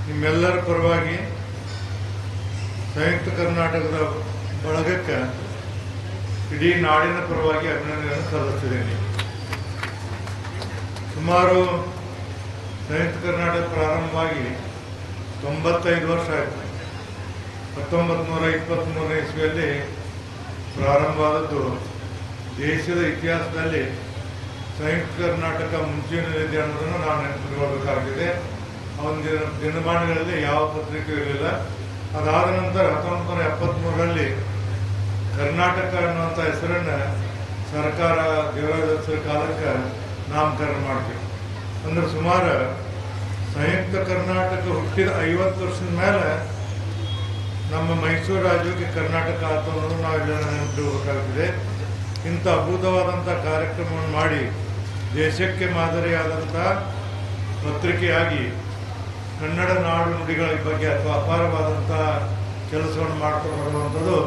ನಿಮ್ಮೆಲ್ಲರ ಪರವಾಗಿ ಸಂಯುಕ್ತ ಕರ್ನಾಟಕದ ಬಳಗಕ್ಕೆ ಇಡೀ ನಾಡಿನ ಪರವಾಗಿ ಅಭಿನಂದನೆಗಳನ್ನು ಸಲ್ಲಿಸ್ತಿದ್ದೇನೆ. ಸುಮಾರು ಸಂಯುಕ್ತ ಕರ್ನಾಟಕ ಪ್ರಾರಂಭವಾಗಿ 95 ವರ್ಷ ಆಯಿತು. 1923 ಇಸ್ವಿಯಲ್ಲಿ ಪ್ರಾರಂಭವಾದದ್ದು. ದೇಶದ ಇತಿಹಾಸದಲ್ಲಿ ಸಂಯುಕ್ತ ಕರ್ನಾಟಕ ಮುಂಚೂಣಿಯಲ್ಲಿದೆ ಅನ್ನೋದನ್ನು ನಾವು ನೆನಪಿಟ್ಕೊಳ್ಬೇಕಾಗಿದೆ. ಅವನ ದಿನಮಾನಗಳಲ್ಲಿ ಯಾವ ಪತ್ರಿಕೆ ಇರಲಿಲ್ಲ. ಅದಾದ ನಂತರ 1973ರಲ್ಲಿ ಕರ್ನಾಟಕ ಅನ್ನುವಂಥ ಹೆಸರನ್ನು ಸರ್ಕಾರ ದೇವರಾಜ ಕಾಲಕ್ಕೆ ನಾಮಕರಣ ಮಾಡ್ತೀವಿ. ಅಂದ್ರೆ ಸುಮಾರು ಸಂಯುಕ್ತ ಕರ್ನಾಟಕ ಹುಟ್ಟಿದ 50 ವರ್ಷದ ಮೇಲೆ ನಮ್ಮ ಮೈಸೂರು ರಾಜ್ಯಕ್ಕೆ ಕರ್ನಾಟಕ ಆಯ್ತು ಅನ್ನೋದು ನಾವೆಲ್ಲ ನೆನಪಿಡಬೇಕಾಗಿದೆ. ಇಂಥ ಅದ್ಭುತವಾದಂಥ ಕಾರ್ಯಕ್ರಮವನ್ನು ಮಾಡಿ ದೇಶಕ್ಕೆ ಮಾದರಿಯಾದಂಥ ಪತ್ರಿಕೆಯಾಗಿ ಕನ್ನಡ ನಾಡು ನುಡಿಗಳ ಬಗ್ಗೆ ಅಥವಾ ಅಪಾರವಾದಂಥ ಕೆಲಸವನ್ನು ಮಾಡ್ಕೊಂಡು ಬರುವಂಥದ್ದು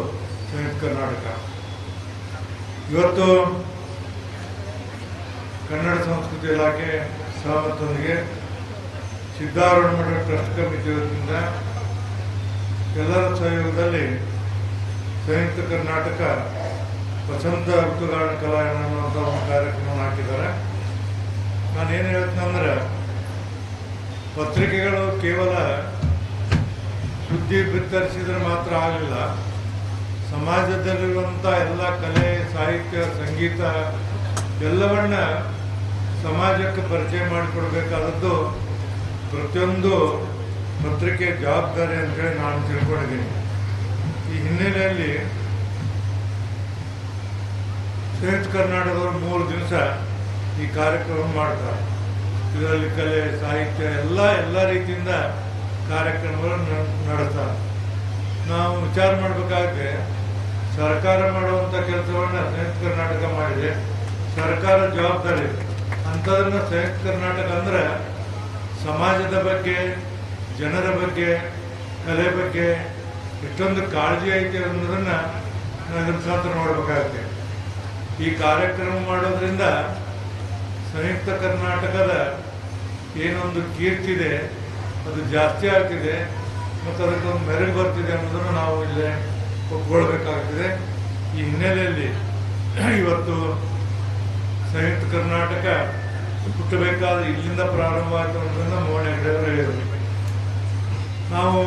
ಸಂಯುಕ್ತ ಕರ್ನಾಟಕ. ಇವತ್ತು ಕನ್ನಡ ಸಂಸ್ಕೃತಿ ಇಲಾಖೆ ಸಹಮತದೊಂದಿಗೆ ಸಿದ್ಧಾರೂಢ ಮಠ ಟ್ರಸ್ಟ್ ಕಮಿಟಿ ವತಿಯಿಂದ ಎಲ್ಲರ ಸಹಯೋಗದಲ್ಲಿ ಸಂಯುಕ್ತ ಕರ್ನಾಟಕ ವಸಂತ ಋತುಗಾನ ಕಲಾಯನ ಅನ್ನುವಂಥ ಒಂದು ಕಾರ್ಯಕ್ರಮವನ್ನು ಹಾಕಿದ್ದಾರೆ. ನಾನೇನು ಹೇಳ್ತೀನಂದ್ರೆ, ಪತ್ರಿಕೆಗಳು ಕೇವಲ ಸುದ್ದಿ ಬಿತ್ತರಿಸಿದ್ರೆ ಮಾತ್ರ ಆಗಲಿಲ್ಲ. ಸಮಾಜದಲ್ಲಿರುವಂಥ ಎಲ್ಲ ಕಲೆ, ಸಾಹಿತ್ಯ, ಸಂಗೀತ ಎಲ್ಲವನ್ನ ಸಮಾಜಕ್ಕೆ ಪರಿಚಯ ಮಾಡಿಕೊಡ್ಬೇಕಾದದ್ದು ಪ್ರತಿಯೊಂದು ಪತ್ರಿಕೆ ಜವಾಬ್ದಾರಿ ಅಂತೇಳಿ ನಾನು ತಿಳ್ಕೊಂಡಿದ್ದೀನಿ. ಈ ಹಿನ್ನೆಲೆಯಲ್ಲಿ ಸಂಯುಕ್ತ ಕರ್ನಾಟಕದವರು 3 ದಿವಸ ಈ ಕಾರ್ಯಕ್ರಮ ಮಾಡ್ತಾರೆ. ಇದರಲ್ಲಿ ಕಲೆ, ಸಾಹಿತ್ಯ ಎಲ್ಲ ರೀತಿಯಿಂದ ಕಾರ್ಯಕ್ರಮಗಳನ್ನು ನಡೆಸ್ತಾರೆ. ನಾವು ವಿಚಾರ ಮಾಡಬೇಕಾದ್ರೆ ಸರ್ಕಾರ ಮಾಡುವಂಥ ಕೆಲಸವನ್ನು ಸಂಯುಕ್ತ ಕರ್ನಾಟಕ ಮಾಡಿದೆ. ಸರ್ಕಾರ ಜವಾಬ್ದಾರಿ ಅಂಥದನ್ನು ಸಂಯುಕ್ತ ಕರ್ನಾಟಕ ಅಂದ್ರೆ ಸಮಾಜದ ಬಗ್ಗೆ, ಜನರ ಬಗ್ಗೆ, ಕಲೆ ಬಗ್ಗೆ ಎಷ್ಟೊಂದು ಕಾಳಜಿ ಐತೆ ಅನ್ನೋದನ್ನು ನಾವು ಇದ್ರ ಮುಖಾಂತರ ನೋಡಬೇಕಾಗುತ್ತೆ. ಈ ಕಾರ್ಯಕ್ರಮ ಮಾಡೋದ್ರಿಂದ ಸಂಯುಕ್ತ ಕರ್ನಾಟಕದ ಏನೊಂದು ಕೀರ್ತಿದೆ ಅದು ಜಾಸ್ತಿ ಆಗ್ತಿದೆ ಮತ್ತು ಅದಕ್ಕೊಂದು ಮೆರುಗು ಬರ್ತಿದೆ ಅನ್ನೋದನ್ನು ನಾವು ಇಲ್ಲೇ ಒಪ್ಕೊಳ್ಬೇಕಾಗ್ತದೆ. ಈ ಹಿನ್ನೆಲೆಯಲ್ಲಿ ಇವತ್ತು ಸಂಯುಕ್ತ ಕರ್ನಾಟಕ ಹುಟ್ಟಬೇಕಾದ್ರೆ ಇಲ್ಲಿಂದ ಪ್ರಾರಂಭವಾಯಿತು ಅನ್ನೋದನ್ನು ಮೋಹನ್ ಹೆಗಡೆ ಅವರು ಹೇಳಿದರು. ನಾವು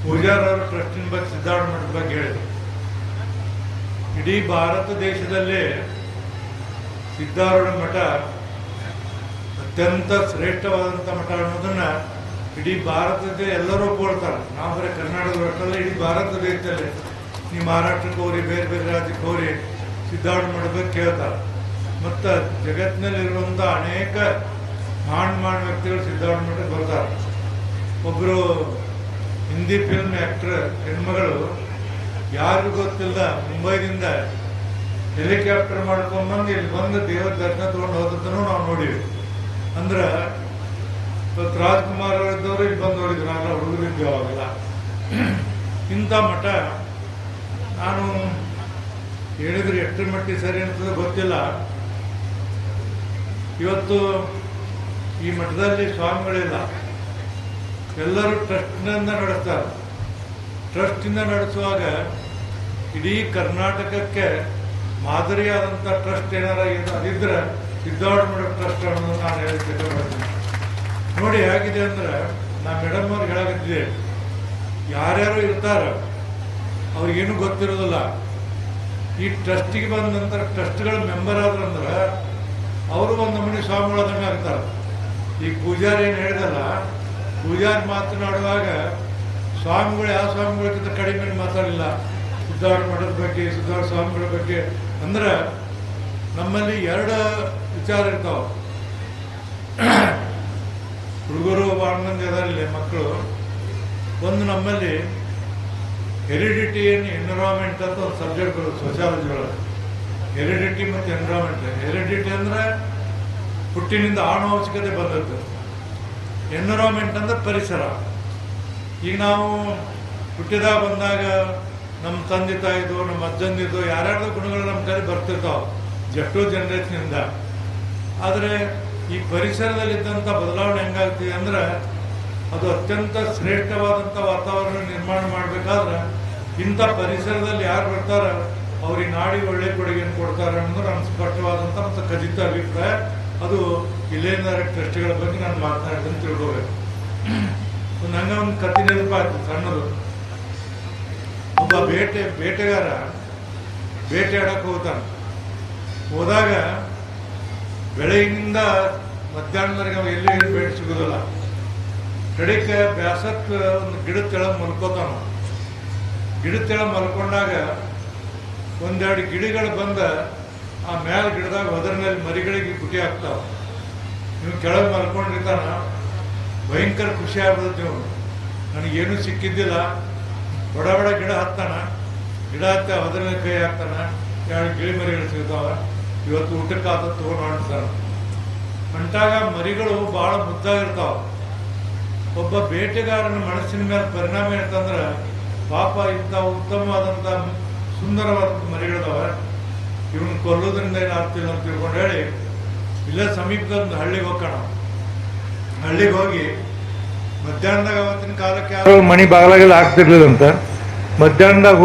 ಪೂಜಾರವರ ಟ್ರಸ್ಟಿನ ಬಗ್ಗೆ, ಸಿದ್ಧಾರೂಢ ಮಠದ ಬಗ್ಗೆ ಹೇಳಿದರು. ಇಡೀ ಭಾರತ ದೇಶದಲ್ಲೇ ಸಿದ್ಧಾರೂಢ ಮಠ ಅತ್ಯಂತ ಶ್ರೇಷ್ಠವಾದಂಥ ಮಠ ಅನ್ನೋದನ್ನು ಇಡೀ ಭಾರತದ ಎಲ್ಲರೂ ಒಪ್ಕೊಳ್ತಾರೆ. ನಾವು ಬರೀ ಕರ್ನಾಟಕದಷ್ಟಲ್ಲ, ಇಡೀ ಭಾರತ ದೇಶದಲ್ಲಿ ನೀವು ಮಹಾರಾಷ್ಟ್ರಕ್ಕೆ ಹೋಗ್ರಿ, ಬೇರೆ ಬೇರೆ ರಾಜ್ಯಕ್ಕೆ ಹೋಗ್ರಿ, ಸಿದ್ಧಾರೂಢ ಮಠದ ಬಗ್ಗೆ ಕೇಳ್ತಾರೆ. ಮತ್ತು ಜಗತ್ತಿನಲ್ಲಿರುವಂಥ ಅನೇಕ ಮಹಾನ್ ವ್ಯಕ್ತಿಗಳು ಸಿದ್ಧಾರೂಢ ಮಠಕ್ಕೆ ಬರ್ತಾರೆ. ಒಬ್ಬರು ಹಿಂದಿ ಫಿಲ್ಮ್ ಆ್ಯಕ್ಟರ್ ಹೆಣ್ಮಗಳು ಯಾರಿಗೂ ಗೊತ್ತಿಲ್ಲ ಮುಂಬೈದಿಂದ ಹೆಲಿಕಾಪ್ಟರ್ ಮಾಡ್ಕೊಂಡ್ಬಂದು ಇಲ್ಲಿ ಬಂದು ದೇವರ ದರ್ಶನ ತೊಗೊಂಡು ಹೋದದ್ದನ್ನು ನಾವು ನೋಡಿವಿ. ಅಂದ್ರೆ ಇವತ್ತು ರಾಜ್ಕುಮಾರ್ ಅವರಿದ್ದವರು ಇಲ್ಲಿ ಬಂದು ನೋಡಿದ್ರು, ನಾವೆಲ್ಲ ಹುಡುಗರಿದ್ವಿ ಅವಾಗೆಲ್ಲ. ಇಂಥ ಮಠ ನಾನು ಹೇಳಿದ್ರೆ ಎಷ್ಟರ ಮಟ್ಟಿಗೆ ಸರಿ ಅಂತಂದ್ರೆ ಗೊತ್ತಿಲ್ಲ. ಇವತ್ತು ಈ ಮಠದಲ್ಲಿ ಸ್ವಾಮಿಗಳಿಲ್ಲ, ಎಲ್ಲರೂ ಟ್ರಸ್ಟ್ನಿಂದ ನಡೆಸ್ತಾರೆ. ಟ್ರಸ್ಟಿಂದ ನಡೆಸುವಾಗ ಇಡೀ ಕರ್ನಾಟಕಕ್ಕೆ ಮಾದರಿಯಾದಂಥ ಟ್ರಸ್ಟ್ ಏನಾರ ಅದಿದ್ರೆ ಸಿದ್ಧಾರೂಢ ಮಠ ಟ್ರಸ್ಟ್ ಅನ್ನೋದು ನಾನು ಹೇಳ್ತೀನಿ. ನೋಡಿ ಹೇಗಿದೆ ಅಂದ್ರೆ, ನಾ ಮೇಡಮ್ ಅವ್ರಿಗೆ ಹೇಳಾಕತ್ತಿದ್ದೆ, ಯಾರ್ಯಾರು ಇರ್ತಾರೆ ಅವ್ರಿಗೇನು ಗೊತ್ತಿರೋದಿಲ್ಲ. ಈ ಟ್ರಸ್ಟಿಗೆ ಬಂದ ನಂತರ ಟ್ರಸ್ಟ್ಗಳ ಮೆಂಬರ್ ಆದ್ರಂದ್ರೆ ಅವರು ಒಂದು ನಮೂನಿ ಸ್ವಾಮಿಗಳದಂಗೆ ಆಗ್ತಾರೆ. ಈಗ ಪೂಜಾರಿ ಏನು ಹೇಳಿದಲ್ಲ, ಪೂಜಾರಿ ಮಾತನಾಡುವಾಗ ಸ್ವಾಮಿಗಳು ಯಾವ ಸ್ವಾಮಿಗಳಿಗಿಂತ ಕಡಿಮೆ ಮಾತಾಡಲಿಲ್ಲ. ಸಿದ್ಧಾರೂಢ ಮಠದ ಬಗ್ಗೆ, ಸಿದ್ಧಾರೂಢ ಸ್ವಾಮಿಗಳ ಬಗ್ಗೆ ಅಂದ್ರೆ ನಮ್ಮಲ್ಲಿ 2 ವಿಚಾರ ಇರ್ತಾವೆ. ಹುಡುಗರು ಭಾಳ ಮಂದಿ ಅದರಲ್ಲಿ ಮಕ್ಕಳು. ಒಂದು ನಮ್ಮಲ್ಲಿ ಹೆರಿಡಿಟಿ ಆ್ಯಂಡ್ ಎನ್ವಿರಾನ್ಮೆಂಟ್ ಅಂತ ಒಂದು ಸಬ್ಜೆಕ್ಟ್ ಬರುತ್ತೆ ಸೋಷಿಯಾಲಜಿ ಒಳಗೆ. ಹೆರಿಡಿಟಿ ಮತ್ತು ಎನ್ವಿರಾನ್ಮೆಂಟ್. ಹೆರಿಡಿಟಿ ಅಂದರೆ ಹುಟ್ಟಿನಿಂದ ಆನುವಂಶಿಕತೆ ಬಂದದ್ದು. ಎನ್ವಿರಾನ್ಮೆಂಟ್ ಅಂದರೆ ಪರಿಸರ. ಈಗ ನಾವು ಹುಟ್ಟಿದಾಗ ಬಂದಾಗ ನಮ್ಮ ತಂದೆ ತಾಯಿದು, ನಮ್ಮ ಅಜ್ಜಂದಿದ್ದು ಯಾರ್ಯಾರ್ದು ಗುಣಗಳು ನಮ್ಮ ಕಡೆ ಬರ್ತಿರ್ತಾವೆ ಎಷ್ಟೋ ಜನರೇಷನಿಂದ. ಆದರೆ ಈ ಪರಿಸರದಲ್ಲಿದ್ದಂಥ ಬದಲಾವಣೆ ಹೆಂಗಾಗ್ತಿದೆ ಅಂದ್ರೆ ಅದು ಅತ್ಯಂತ ಶ್ರೇಷ್ಠವಾದಂಥ ವಾತಾವರಣ ನಿರ್ಮಾಣ ಮಾಡಬೇಕಾದ್ರೆ ಇಂಥ ಪರಿಸರದಲ್ಲಿ ಯಾರು ಬರ್ತಾರ ಅವ್ರಿಗೆ ನಾಡಿ ಒಳ್ಳೆ ಕೊಡುಗೆಯನ್ನು ಕೊಡ್ತಾರೆ ಅನ್ನೋದು ನನ್ನ ಸ್ಪಷ್ಟವಾದಂಥ ಮತ್ತು ಖಚಿತ ಅಭಿಪ್ರಾಯ. ಅದು ಇಲ್ಲೇನಾರ ಟ್ರಸ್ಟ್ಗಳ ಬಗ್ಗೆ ನಾನು ಮಾತನಾಡಿದಂತ ತಿಳ್ಕೋಬೇಕು. ನಂಗೆ ಒಂದು ಕಥೆ ನೆನಪಾಯ್ತು ಸಣ್ಣದು. ಒಬ್ಬ ಬೇಟೆಗಾರ ಬೇಟೆಯಾಡಕ್ಕೆ ಹೋಗ್ತಾನೆ. ಹೋದಾಗ ಬೆಳಗಿನಿಂದ ಮಧ್ಯಾಹ್ನದವರೆಗೆ ಅವ ಎಲ್ಲಿ ಬೇಟೆ ಸಿಗೋದಿಲ್ಲ. ಕಡೆಗೆ ಬ್ಯಾಸತ್ ಒಂದು ಗಿಡದ ತೆಳಗೆ ಮಲ್ಕೋತಾನ. ಗಿಡದ ತೆಳಗೆ ಮಲ್ಕೊಂಡಾಗ ಒಂದೆರಡು ಗಿಳಿಗಳು ಬಂದ ಆ ಮ್ಯಾಲ ಗಿಡದಾಗ ಹೊದರಿನಲ್ಲಿ ಮರಿಗಳಿಗೆ ಗುಟಿ ಆಗ್ತಾವ. ನೀವು ಕೆಳಗೆ ಮಲ್ಕೊಂಡಿರ್ತಾನ, ಭಯಂಕರ ಖುಷಿ ಆಗ್ಬಿಡುತ್ತೆ. ನೀವು ನನಗೇನು ಸಿಕ್ಕಿದ್ದಿಲ್ಲ, ಬಡ ಬಡ ಗಿಡ ಹತ್ತಾನ, ಗಿಡ ಹತ್ತ ಹೊದರಿನ ಕೈ ಹಾಕ್ತಾನ, ಎರಡು ಗಿಳಿ ಮರಿಗಳು ಸಿಗ್ತಾವ, ಇವತ್ತು ಊಟಕ್ಕೆ ಆತ ತಗೊಂಡು ಹೊಂಟಾನ. ಅಂಟಾಗ ಮರಿಗಳು ಭಾಳ ಮುದ್ದಾಗಿರ್ತಾವ. ಒಬ್ಬ ಬೇಟೆಗಾರನ ಮನಸ್ಸಿನ ಮೇಲೆ ಪರಿಣಾಮ ಏನಂತಂದ್ರೆ, ಪಾಪ ಇಂಥ ಉತ್ತಮವಾದಂಥ ಸುಂದರವಾದ ಮರಿಗಳದಾವ, ಇವನ್ ಕೊಲ್ಲೋದ್ರಿಂದ ಏನು ಆಗ್ತಿಲ್ಲ ಅಂತ ತಿಳ್ಕೊಂಡು ಹೇಳಿ ಇಲ್ಲೇ ಸಮೀಪದ ಒಂದು ಹಳ್ಳಿಗೆ ಹೋಗೋಣ. ಹಳ್ಳಿಗೆ ಹೋಗಿ ಮಧ್ಯಾಹ್ನದಾಗ ಅವತ್ತಿನ ಕಾಲಕ್ಕೆ ಯಾರು ಮಣಿ ಬಾಗಿಲಾಗೆಲ್ಲ ಆಗ್ತಿರ್ಲಿಲ್ಲಂತ. ಮಧ್ಯಾಹ್ನದಾಗ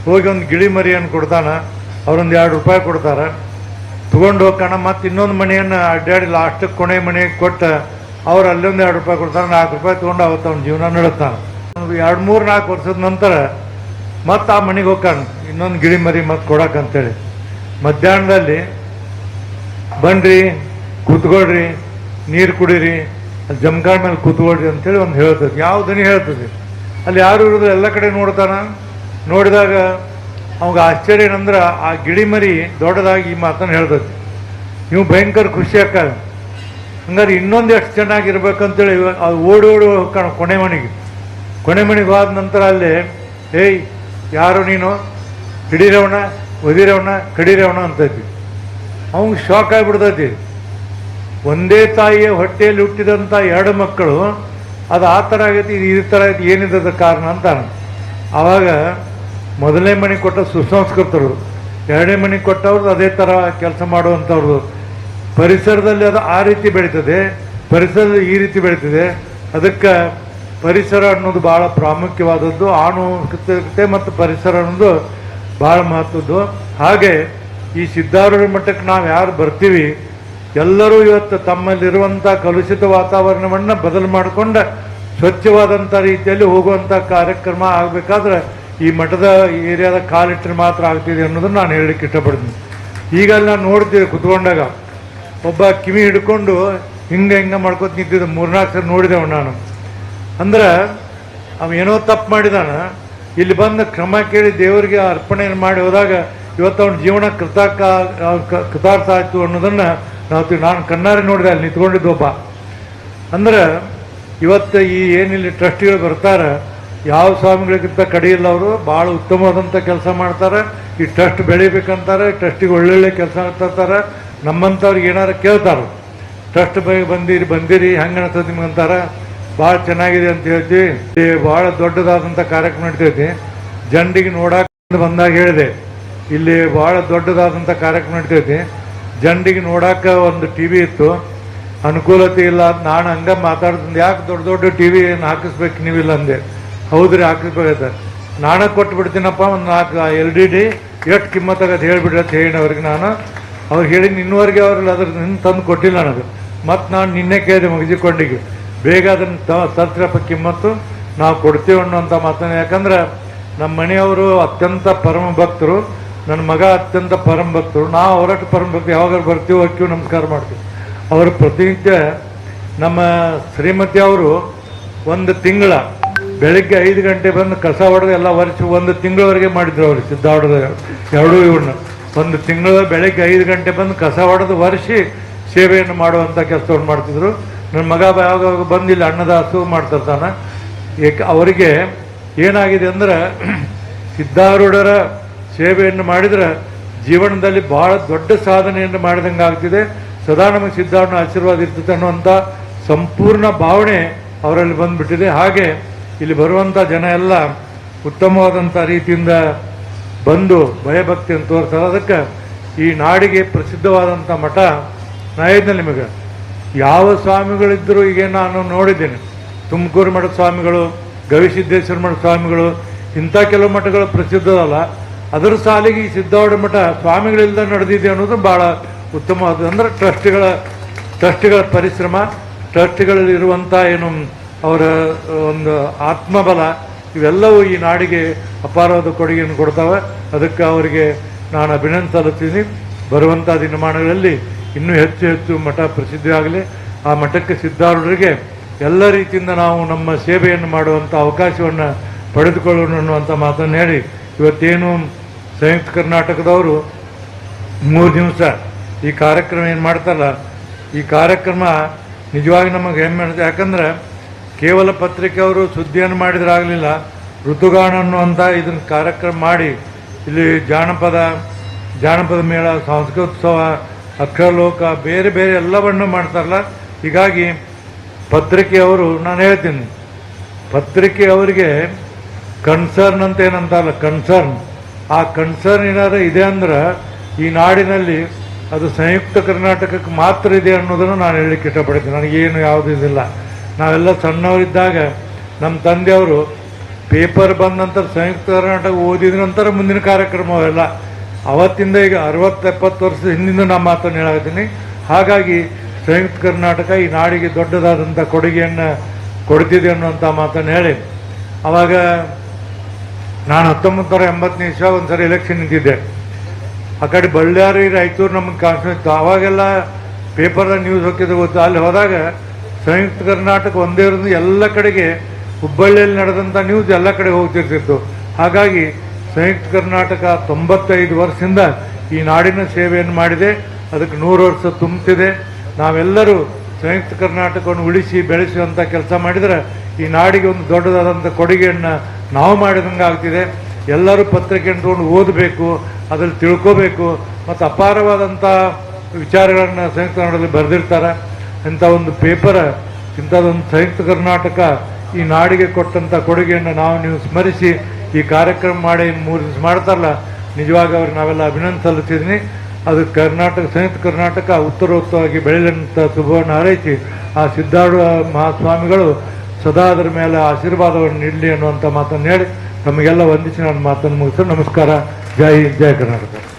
ಹೋಗಿ ಒಂದು ಗಿಳಿ ಮರಿಯನ್ನು ಕೊಡ್ತಾನ. ಅವ್ರೊಂದು ₹2 ಕೊಡ್ತಾರ, ತಗೊಂಡು ಹೋಗೋಣ. ಮತ್ತು ಇನ್ನೊಂದು ಮಣಿಯನ್ನು ಅಡ್ಡಾಡಿ ಲಾಸ್ಟಕ್ಕೆ ಕೊನೆ ಮನೆಗೆ ಕೊಟ್ಟು ಅವ್ರು ಅಲ್ಲೊಂದು ₹2 ಕೊಡ್ತಾರೆ. ₹4 ತೊಗೊಂಡು ಅವತ್ತು ಅವ್ನ ಜೀವನ ನಡೆಸ್ತಾನೆ. 2-3-4 ವರ್ಷದ ನಂತರ ಮತ್ತು ಆ ಮನೆಗೆ ಹೋಗ್ತಾನೆ, ಇನ್ನೊಂದು ಗಿಳಿ ಮರಿ ಮತ್ತು ಕೊಡಕ್ಕಂತೇಳಿ. ಮಧ್ಯಾಹ್ನದಲ್ಲಿ ಬನ್ರಿ, ಕೂತ್ಕೊಳ್ರಿ, ನೀರು ಕುಡೀರಿ, ಅಲ್ಲಿ ಜಮಖಾನ ಮೇಲೆ ಕೂತ್ಕೊಳ್ರಿ ಅಂತೇಳಿ ಒಂದು ಹೇಳ್ತದೆ. ಯಾವ ದನಿ ಹೇಳ್ತದೆ, ಅಲ್ಲಿ ಯಾರು ಇರೋದು ಎಲ್ಲ ಕಡೆ ನೋಡ್ತಾನ. ನೋಡಿದಾಗ ಅವಾಗ ಆಶ್ಚರ್ಯ ಏನಂದ್ರೆ, ಆ ಗಿಳಿ ಮರಿ ದೊಡ್ಡದಾಗಿ ಈ ಮಾತನ್ನು ಹೇಳ್ತದೆ. ನೀವು ಭಯಂಕರ ಖುಷಿ ಆಕ್ಕಾಗ. ಹಂಗಾರೆ ಇನ್ನೊಂದು ಎಷ್ಟು ಚೆನ್ನಾಗಿರ್ಬೇಕಂತೇಳಿ ಅದು ಓಡಿ ಹೋಗ್ತಾನ ಕೊನೆ ಮನೆಗೆ ಹೋದ ನಂತರ ಅಲ್ಲಿ, ಏಯ್ ಯಾರು ನೀನು, ಹಿಡಿರವಣ, ಒದಿರವಣ, ಕಡಿರವಣ ಅಂತೈತಿ. ಅವ್ನಿಗೆ ಶಾಕ್ ಆಗಿಬಿಡ್ತೈತಿ. ಒಂದೇ ತಾಯಿಯ ಹೊಟ್ಟೆಯಲ್ಲಿ ಹುಟ್ಟಿದಂಥ 2 ಮಕ್ಕಳು, ಅದು ಆ ಥರ ಆಗೈತಿ, ಇದು ಈ ಥರ ಐತಿ, ಏನಿದೆ ಕಾರಣ ಅಂತಾನೆ. ಆವಾಗ ಮೊದಲನೇ ಮನೆಗೆ ಕೊಟ್ಟ ಸುಸಂಸ್ಕೃತರು, 2ನೇ ಮನೆಗೆ ಕೊಟ್ಟವ್ರದ್ದು ಅದೇ ಥರ ಕೆಲಸ ಮಾಡುವಂಥವ್ರದ್ದು. ಪರಿಸರದಲ್ಲಿ ಅದು ಆ ರೀತಿ ಬೆಳೀತದೆ, ಪರಿಸರದಲ್ಲಿ ಈ ರೀತಿ ಬೆಳೀತದೆ. ಅದಕ್ಕೆ ಪರಿಸರ ಅನ್ನೋದು ಭಾಳ ಪ್ರಾಮುಖ್ಯವಾದದ್ದು. ಆನುವಂಶಿಕತೆ ಮತ್ತು ಪರಿಸರ ಅನ್ನೋದು ಭಾಳ ಮಹತ್ವದ್ದು. ಹಾಗೆ ಈ ಸಿದ್ಧಾರೂಢ ಮಠಕ್ಕೆ ನಾವು ಯಾರು ಬರ್ತೀವಿ ಎಲ್ಲರೂ ಇವತ್ತು ತಮ್ಮಲ್ಲಿರುವಂಥ ಕಲುಷಿತ ವಾತಾವರಣವನ್ನು ಬದಲು ಮಾಡಿಕೊಂಡು ಸ್ವಚ್ಛವಾದಂಥ ರೀತಿಯಲ್ಲಿ ಹೋಗುವಂಥ ಕಾರ್ಯಕ್ರಮ ಆಗಬೇಕಾದ್ರೆ ಈ ಮಠದ ಏರಿಯಾದ ಕಾಲಿಟ್ಟರೆ ಮಾತ್ರ ಆಗ್ತಿದೆ ಅನ್ನೋದನ್ನು ನಾನು ಹೇಳಲಿಕ್ಕೆ ಇಷ್ಟಪಡ್ತೀನಿ. ಈಗ ನಾನು ನೋಡ್ತೀವಿ ಕುತ್ಕೊಂಡಾಗ ಒಬ್ಬ ಕಿವಿ ಹಿಡ್ಕೊಂಡು ಹಿಂಗೆ ಮಾಡ್ಕೊತ ನಿಂತಿದ್ದ 3-4 ಸಲ ನೋಡಿದೆವು ನಾನು. ಅಂದ್ರೆ ಅವೇನೋ ತಪ್ಪು ಮಾಡಿದಾನ, ಇಲ್ಲಿ ಬಂದು ಕ್ರಮ ಕೇಳಿ ದೇವರಿಗೆ ಅರ್ಪಣೆಯನ್ನು ಮಾಡಿ ಹೋದಾಗ ಇವತ್ತು ಅವನ ಜೀವನ ಕೃತಾರ್ಥ ಆಯಿತು ಅನ್ನೋದನ್ನು ನಾನು ಕಣ್ಣಾರೆ ನೋಡಿದೆ ಅಲ್ಲಿ ನಿಂತ್ಕೊಂಡಿದ್ದೊಬ್ಬ. ಅಂದ್ರೆ ಇವತ್ತು ಈ ಏನಿಲ್ಲಿ ಟ್ರಸ್ಟಿಗಳು ಬರ್ತಾರೆ, ಯಾವ ಸ್ವಾಮಿಗಳಿಗಿಂತ ಕಡಿಯಿಲ್ಲ. ಅವರು ಭಾಳ ಉತ್ತಮವಾದಂಥ ಕೆಲಸ ಮಾಡ್ತಾರೆ. ಈ ಟ್ರಸ್ಟ್ ಬೆಳಿಬೇಕಂತಾರೆ, ಟ್ರಸ್ಟಿಗೆ ಒಳ್ಳೊಳ್ಳೆ ಕೆಲಸ ತರ್ತಾರೆ. ನಮ್ಮಂಥವ್ರಿಗೆ ಏನಾರು ಕೇಳ್ತಾರೆ, ಟ್ರಸ್ಟ್ ಬಗ್ಗೆ ಬಂದಿರಿ ಹೆಂಗೆ ಅನಿಸ್ತದೆ ನಿಮ್ಗಂತಾರೆ, ಭಾಳ ಚೆನ್ನಾಗಿದೆ ಅಂತ ಹೇಳ್ತೀವಿ. ಭಾಳ ದೊಡ್ಡದಾದಂಥ ಕಾರ್ಯಕ್ರಮ ನಡ್ತೈತಿ. ಜನರಿಗೆ ನೋಡಕ್ಕೆ ಬಂದಾಗ ಹೇಳಿದೆ, ಇಲ್ಲಿ ಭಾಳ ದೊಡ್ಡದಾದಂಥ ಕಾರ್ಯಕ್ರಮ ನಡ್ತೈತಿ. ಜನರಿಗೆ ನೋಡಕ್ಕೆ ಒಂದು TV ಇತ್ತು, ಅನುಕೂಲತೆ ಇಲ್ಲ. ನಾನು ಹಂಗೆ ಮಾತಾಡ್ತೀನಿ, ಯಾಕೆ ದೊಡ್ಡ TV ಏನು ಹಾಕಿಸ್ಬೇಕು ನೀವಿಲ್ಲ ಅಂದೆ. ಹೌದ್ರಿ ಹಾಕಿಸ್ಬೇಕಾಯ್ತ, ನಾನೇ ಕೊಟ್ಬಿಡ್ತೀನಪ್ಪ ಒಂದು 4 LED ಎಷ್ಟು ಕಿಮ್ಮತ್ತಾಗತ್ತೆ ಹೇಳ್ಬಿಡ್ರಿ ಅಂತ ಹೇಳಿ ಅವ್ರಿಗೆ ನಾನು ಅವ್ರಿಗೆ ಹೇಳಿ. ಇನ್ನುವರೆಗೆ ಅವ್ರಲ್ಲಿ ಅದ್ರ ತಂದು ಕೊಟ್ಟಿಲ್ಲ ನನಗೆ. ಮತ್ತು ನಾನು ನಿನ್ನೆ ಕೇಳಿದೆ ಮುಗಿಸಿಕೊಂಡಿಗೆ, ಬೇಗ ಅದನ್ನು ತರ್ತ್ರಪ್ಪ ಕಿಮ್ಮತ್ತು ನಾವು ಕೊಡ್ತೀವಿ ಅನ್ನೋಂಥ ಮಾತನ್ನು. ಯಾಕಂದ್ರೆ ನಮ್ಮ ಮನೆಯವರು ಅತ್ಯಂತ ಪರಮ ಭಕ್ತರು, ನನ್ನ ಮಗ ಅತ್ಯಂತ ಪರಮ ಭಕ್ತರು. ನಾವು ಅವರಷ್ಟು ಪರಮ ಭಕ್ತರು, ಯಾವಾಗ ಬರ್ತೀವಿ ಹೋಗ್ತೀವಿ ನಮಸ್ಕಾರ ಮಾಡ್ತೀವಿ. ಅವರು ಪ್ರತಿನಿತ್ಯ ನಮ್ಮ ಶ್ರೀಮತಿ ಅವರು 1 ತಿಂಗಳ ಬೆಳಗ್ಗೆ 5 ಗಂಟೆ ಬಂದು ಕಸ ಹೊಡೆದು ಎಲ್ಲ ವರ್ಷ 1 ತಿಂಗಳವರೆಗೆ ಮಾಡಿದ್ರು. ಅವರು ಸಿದ್ಧಾವಡದ ಎರಡೂ ಇವನ್ನ 1 ತಿಂಗಳ ಬೆಳಗ್ಗೆ 5 ಗಂಟೆ ಬಂದು ಕಸ ಹೊಡೆದು ವರ್ಷಿ ಸೇವೆಯನ್ನು ಮಾಡುವಂಥ ಕೆಲಸವನ್ನು ಮಾಡ್ತಿದ್ರು. ನನ್ನ ಮಗ ಯಾವಾಗ ಬಂದು ಇಲ್ಲಿ ಅನ್ನದಾಸು ಮಾಡ್ತಿರ್ತಾನೆ. ಅವರಿಗೆ ಏನಾಗಿದೆ ಅಂದ್ರೆ, ಸಿದ್ಧಾರೂಢರ ಸೇವೆಯನ್ನು ಮಾಡಿದ್ರೆ ಜೀವನದಲ್ಲಿ ಭಾಳ ದೊಡ್ಡ ಸಾಧನೆಯನ್ನು ಮಾಡಿದಂಗೆ ಆಗ್ತಿದೆ. ಸದಾ ನಮಗೆ ಸಿದ್ಧಾರೂಢನ ಆಶೀರ್ವಾದ ಇರ್ತದೆ ಅನ್ನುವಂಥ ಸಂಪೂರ್ಣ ಭಾವನೆ ಅವರಲ್ಲಿ ಬಂದುಬಿಟ್ಟಿದೆ. ಹಾಗೆ ಇಲ್ಲಿ ಬರುವಂಥ ಜನ ಎಲ್ಲ ಉತ್ತಮವಾದಂಥ ರೀತಿಯಿಂದ ಬಂದು ಭಯಭಕ್ತಿಯನ್ನು ತೋರಿಸ್ತಾರೆ. ಅದಕ್ಕೆ ಈ ನಾಡಿಗೆ ಪ್ರಸಿದ್ಧವಾದಂಥ ಮಠ, ನಾ ಹೇಳಿದ್ನಲ್ಲ ನಿಮಗೆ, ಯಾವ ಸ್ವಾಮಿಗಳಿದ್ದರೂ ಈಗ ನಾನು ನೋಡಿದ್ದೇನೆ, ತುಮಕೂರು ಮಠದ ಸ್ವಾಮಿಗಳು, ಗವಿಸಿದ್ದೇಶ್ವರ ಮಠದ ಸ್ವಾಮಿಗಳು, ಇಂಥ ಕೆಲವು ಮಠಗಳು ಪ್ರಸಿದ್ಧವಲ್ಲ. ಅದರ ಸಾಲಿಗೆ ಈ ಸಿದ್ಧಾರೂಢ ಮಠ ಸ್ವಾಮಿಗಳಿಂದ ನಡೆದಿದೆ ಅನ್ನೋದು ಭಾಳ ಉತ್ತಮವಾದ. ಅಂದರೆ ಟ್ರಸ್ಟಿಗಳ ಪರಿಶ್ರಮ, ಟ್ರಸ್ಟಿಗಳಲ್ಲಿರುವಂಥ ಏನು ಅವರ ಒಂದು ಆತ್ಮಬಲ, ಇವೆಲ್ಲವೂ ಈ ನಾಡಿಗೆ ಅಪಾರವಾದ ಕೊಡುಗೆಯನ್ನು ಕೊಡ್ತಾವೆ. ಅದಕ್ಕೆ ಅವರಿಗೆ ನಾನು ಅಭಿನಂದನೆ ಸಲ್ಲಿಸ್ತೀನಿ. ಬರುವಂಥ ದಿನಮಾನಗಳಲ್ಲಿ ಇನ್ನೂ ಹೆಚ್ಚು ಹೆಚ್ಚು ಮಠ ಪ್ರಸಿದ್ಧಿ ಆಗಲಿ. ಆ ಮಠಕ್ಕೆ ಸಿದ್ಧಾರೂಢರಿಗೆ ಎಲ್ಲ ರೀತಿಯಿಂದ ನಾವು ನಮ್ಮ ಸೇವೆಯನ್ನು ಮಾಡುವಂಥ ಅವಕಾಶವನ್ನು ಪಡೆದುಕೊಳ್ಳೋಣ ಅನ್ನುವಂಥ ಮಾತನ್ನು ಹೇಳಿ, ಇವತ್ತೇನು ಸಂಯುಕ್ತ ಕರ್ನಾಟಕದವರು 3 ದಿವಸ ಈ ಕಾರ್ಯಕ್ರಮ ಏನು ಮಾಡ್ತಾರಲ್ಲ, ಈ ಕಾರ್ಯಕ್ರಮ ನಿಜವಾಗಿ ನಮಗೆ ಹೆಮ್ಮೆ ಅನಿಸುತ್ತೆ. ಯಾಕಂದರೆ ಕೇವಲ ಪತ್ರಿಕೆಯವರು ಸುದ್ದಿಯನ್ನು ಮಾಡಿದ್ರಾಗಲಿಲ್ಲ, ಋತುಗಾನ ಅನ್ನುವಂಥ ಇದನ್ನು ಕಾರ್ಯಕ್ರಮ ಮಾಡಿ ಇಲ್ಲಿ ಜಾನಪದ ಮೇಳ, ಸಂಸ್ಕೃತೋತ್ಸವ, ಅಕ್ಷರಲೋಕ, ಬೇರೆ ಬೇರೆ ಎಲ್ಲವನ್ನು ಮಾಡ್ತಾರಲ್ಲ. ಹೀಗಾಗಿ ಪತ್ರಿಕೆಯವರು, ನಾನು ಹೇಳ್ತೀನಿ, ಪತ್ರಿಕೆಯವರಿಗೆ ಕನ್ಸರ್ನ್ ಅಂತ ಏನಂತಲ್ಲ, ಕನ್ಸರ್ನ್, ಆ ಕನ್ಸರ್ನ್ ಏನಾದ್ರು ಇದೆ ಅಂದ್ರೆ ಈ ನಾಡಿನಲ್ಲಿ ಅದು ಸಂಯುಕ್ತ ಕರ್ನಾಟಕಕ್ಕೆ ಮಾತ್ರ ಇದೆ ಅನ್ನೋದನ್ನು ನಾನು ಹೇಳಲಿಕ್ಕೆ ಇಷ್ಟಪಡ್ತೀನಿ. ನನಗೇನು ಯಾವುದೂ ಇದಿಲ್ಲ. ನಾವೆಲ್ಲ ಸಣ್ಣವರಿದ್ದಾಗ ನಮ್ಮ ತಂದೆಯವರು ಪೇಪರ್ ಬಂದ ನಂತರ ಸಂಯುಕ್ತ ಕರ್ನಾಟಕ ಓದಿದ ನಂತರ ಮುಂದಿನ ಕಾರ್ಯಕ್ರಮ ಅವೆಲ್ಲ. ಅವತ್ತಿಂದ ಈಗ 60-70 ವರ್ಷದ ಹಿಂದಿಂದ ನಾನು ಮಾತನ್ನು ಹೇಳಾಗ್ತೀನಿ. ಹಾಗಾಗಿ ಸಂಯುಕ್ತ ಕರ್ನಾಟಕ ಈ ನಾಡಿಗೆ ದೊಡ್ಡದಾದಂಥ ಕೊಡುಗೆಯನ್ನು ಕೊಡ್ತಿದೆ ಅನ್ನುವಂಥ ಮಾತನ್ನು ಹೇಳಿ, ಆವಾಗ ನಾನು 1980ನೇ ಇಸ್ವಿ ಒಂದು ಸರಿ ಎಲೆಕ್ಷನ್ ನಿಂತಿದ್ದೆ. ಆ ಕಡೆ ಬಳ್ಳಾರಿ, ರಾಯಚೂರು ನಮಗೆ ಕಾನ್ಸ್ಟಿಟ್ಯೂನ್ಸಿ ಇತ್ತು. ಅವಾಗೆಲ್ಲ ಪೇಪರ್ದಾಗ ನ್ಯೂಸ್ ಹೋಗಿದ್ದು ಗೊತ್ತು. ಅಲ್ಲಿ ಹೋದಾಗ ಸಂಯುಕ್ತ ಕರ್ನಾಟಕ ಒಂದೇ ಇರೋದು, ಎಲ್ಲ ಕಡೆಗೆ ಹುಬ್ಬಳ್ಳಿಯಲ್ಲಿ ನಡೆದಂಥ ನ್ಯೂಸ್ ಎಲ್ಲ ಕಡೆ ಹೋಗ್ತಿರ್ತಿತ್ತು. ಹಾಗಾಗಿ ಸಂಯುಕ್ತ ಕರ್ನಾಟಕ 95 ವರ್ಷದಿಂದ ಈ ನಾಡಿನ ಸೇವೆಯನ್ನು ಮಾಡಿದೆ. ಅದಕ್ಕೆ 100 ವರ್ಷ ತುಂಬುತ್ತಿದೆ. ನಾವೆಲ್ಲರೂ ಸಂಯುಕ್ತ ಕರ್ನಾಟಕವನ್ನು ಉಳಿಸಿ ಬೆಳೆಸುವಂಥ ಕೆಲಸ ಮಾಡಿದರೆ ಈ ನಾಡಿಗೆ ಒಂದು ದೊಡ್ಡದಾದಂಥ ಕೊಡುಗೆಯನ್ನು ನಾವು ಮಾಡಿದಂಗೆ ಆಗ್ತಿದೆ. ಎಲ್ಲರೂ ಪತ್ರಿಕೆಯನ್ನು ತೊಗೊಂಡು ಓದಬೇಕು, ಅದರಲ್ಲಿ ತಿಳ್ಕೋಬೇಕು, ಮತ್ತು ಅಪಾರವಾದಂಥ ವಿಚಾರಗಳನ್ನು ಸಂಯುಕ್ತ ಕನ್ನಡದಲ್ಲಿ ಬರೆದಿರ್ತಾರೆ. ಇಂಥ ಒಂದು ಪೇಪರ್, ಇಂಥದ್ದೊಂದು ಸಂಯುಕ್ತ ಕರ್ನಾಟಕ ಈ ನಾಡಿಗೆ ಕೊಟ್ಟಂಥ ಕೊಡುಗೆಯನ್ನು ನೀವು ಸ್ಮರಿಸಿ ಈ ಕಾರ್ಯಕ್ರಮ ಮಾಡಿ 3 ದಿವಸ ಮಾಡ್ತಾರಲ್ಲ, ನಿಜವಾಗಿ ಅವ್ರಿಗೆ ನಾವೆಲ್ಲ ಅಭಿನಂದನೆ ಸಲ್ಲಿಸಿದ್ದೀನಿ. ಅದು ಸಂಯುಕ್ತ ಕರ್ನಾಟಕ ಉತ್ತರೋತ್ತರವಾಗಿ ಬೆಳೆಯಂಥ ಶುಭವನ್ನು ಹಾರೈಸಿ ಆ ಸಿದ್ಧಾರೂಢ ಮಹಾಸ್ವಾಮಿಗಳು ಸದಾ ಅದರ ಮೇಲೆ ಆಶೀರ್ವಾದವನ್ನು ನೀಡಲಿ ಅನ್ನುವಂಥ ಮಾತನ್ನು ಹೇಳಿ ತಮಗೆಲ್ಲ ವಂದಿಸಿ ನಾನು ಮಾತನ್ನು ಮುಗಿಸಲು ನಮಸ್ಕಾರ. ಜೈ ಹಿಂದ್, ಜೈ ಕರ್ನಾಟಕ.